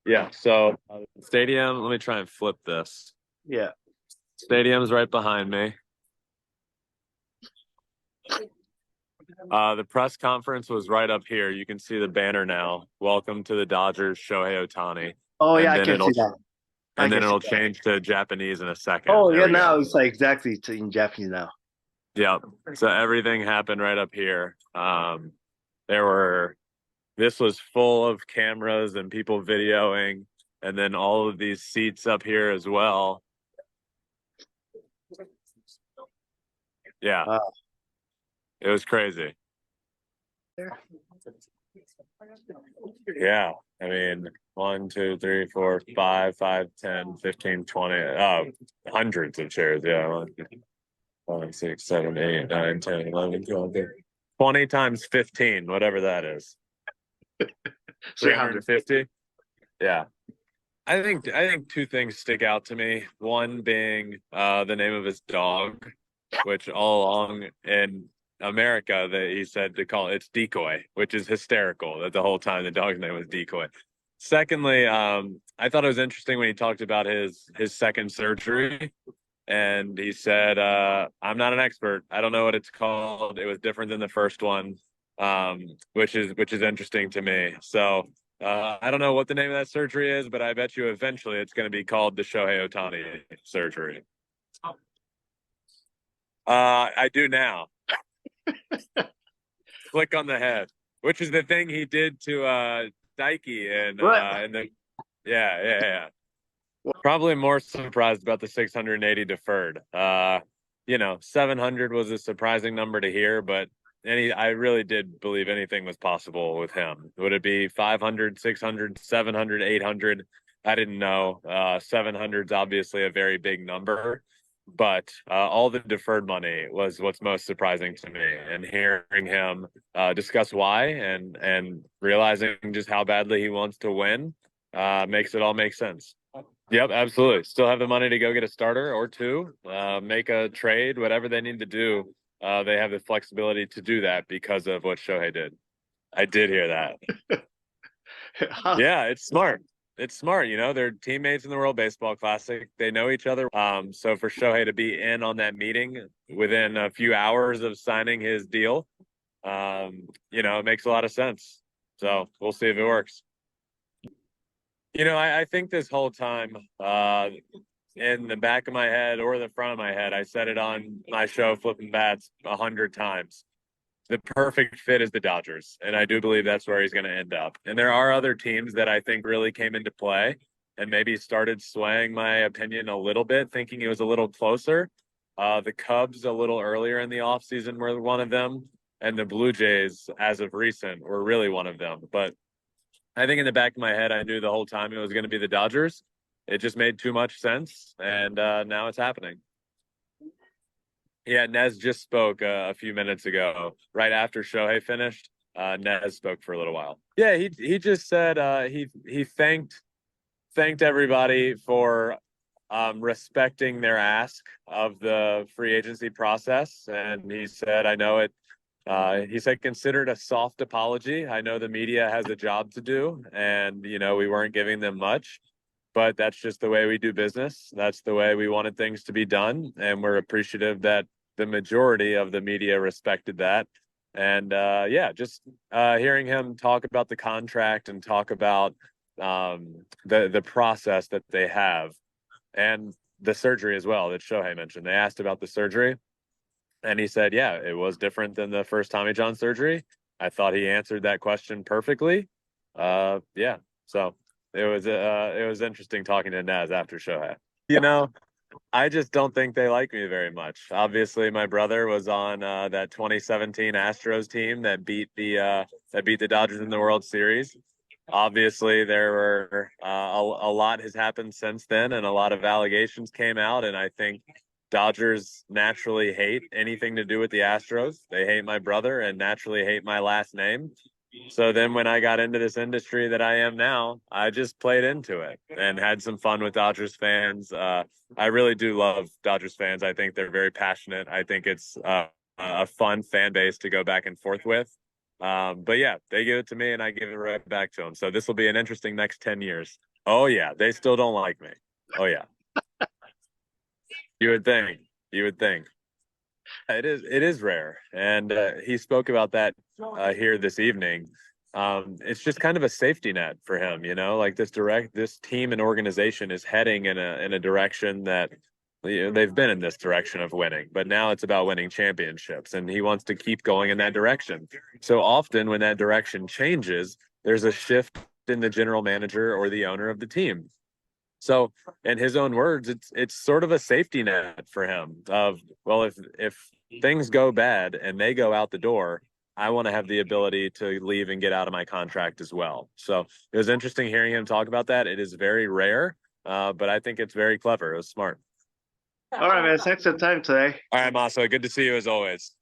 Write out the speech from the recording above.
Yeah, so stadium, let me try and flip this. Yeah. Stadium's right behind me. The press conference was right up here. You can see the banner now. Welcome to the Dodgers, Shohei Ohtani. Oh, yeah, And I then can see that. it'll change to Japanese in a second. Oh, There yeah, we now go. it's like exactly in Japanese now. Yep. So everything happened right up here. This was full of cameras and people videoing, and then all of these seats up here as well. Yeah. Wow. It was crazy. Yeah. I mean, 1, 2, 3, 4, 5, 5, 10, 15, 20, hundreds of chairs. Yeah. 5, 6, 7, 8, 9, 10, 11, 12, 20 times 15, whatever that is. 350. Yeah. I think two things stick out to me. One being the name of his dog, which all along in America that he said to call it's Decoy, which is hysterical that the whole time the dog's name was Decoy. Secondly, I thought it was interesting when he talked about his second surgery, and he said, "I'm not an expert. I don't know what it's called. It was different than the first one," which is interesting to me. So I don't know what the name of that surgery is, but I bet you eventually it's going to be called the Shohei Ohtani surgery. I do now. Click on the head, which is the thing he did to Daiki and the yeah. Probably more surprised about the 680 deferred. 700 was a surprising number to hear, but I really did believe anything was possible with him. Would it be 500, 600, 700, 800? I didn't know. 700 is obviously a very big number, but all the deferred money was what's most surprising to me. And hearing him discuss why and realizing just how badly he wants to win makes it all make sense. Yep, absolutely. Still have the money to go get a starter or two, make a trade, whatever they need to do. They have the flexibility to do that because of what Shohei did. I did hear that. Yeah, it's smart. It's smart. They're teammates in the World Baseball Classic. They know each other. So for Shohei to be in on that meeting within a few hours of signing his deal, it makes a lot of sense. So we'll see if it works. I think this whole time, in the back of my head or the front of my head, I said it on my show, Flipping Bats, 100 times. The perfect fit is the Dodgers, and I do believe that's where he's going to end up. And there are other teams that I think really came into play and maybe started swaying my opinion a little bit, thinking he was a little closer. The Cubs a little earlier in the offseason were one of them, and the Blue Jays, as of recent, were really one of them. But I think in the back of my head, I knew the whole time it was going to be the Dodgers. It just made too much sense, and now it's happening. Yeah, Nez just spoke a few minutes ago, right after Shohei finished. Nez spoke for a little while. Yeah, he just said he thanked everybody for respecting their ask of the free agency process, and he said, "I know it." He said, "Consider it a soft apology. I know the media has a job to do, and we weren't giving them much." But that's just the way we do business. That's the way we wanted things to be done. And we're appreciative that the majority of the media respected that. And just hearing him talk about the contract and talk about the process that they have and the surgery as well that Shohei mentioned. They asked about the surgery. And he said, yeah, it was different than the first Tommy John surgery. I thought he answered that question perfectly. So it was interesting talking to Naz after Shohei. I just don't think they like me very much. Obviously, my brother was on that 2017 Astros team that beat the Dodgers in the World Series. Obviously, there were a lot has happened since then, and a lot of allegations came out. And I think Dodgers naturally hate anything to do with the Astros. They hate my brother and naturally hate my last name. So then when I got into this industry that I am now, I just played into it and had some fun with Dodgers fans. I really do love Dodgers fans. I think they're very passionate. I think it's a fun fan base to go back and forth with. But yeah, they give it to me and I give it right back to them. So this will be an interesting next 10 years. Oh yeah, they still don't like me. Oh yeah, you would think. You would think. It is rare, and he spoke about that here this evening. It's just kind of a safety net for him, you know. Like this team and organization is heading in a direction that they've been in this direction of winning, but now it's about winning championships, and he wants to keep going in that direction. So often, when that direction changes, there's a shift in the general manager or the owner of the team. So, in his own words, it's sort of a safety net for him. Of well, if things go bad and they go out the door, I want to have the ability to leave and get out of my contract as well. So it was interesting hearing him talk about that. It is very rare, but I think it's very clever. It was smart. All right, man. Thanks for the time today. All right, Maso. Good to see you as always.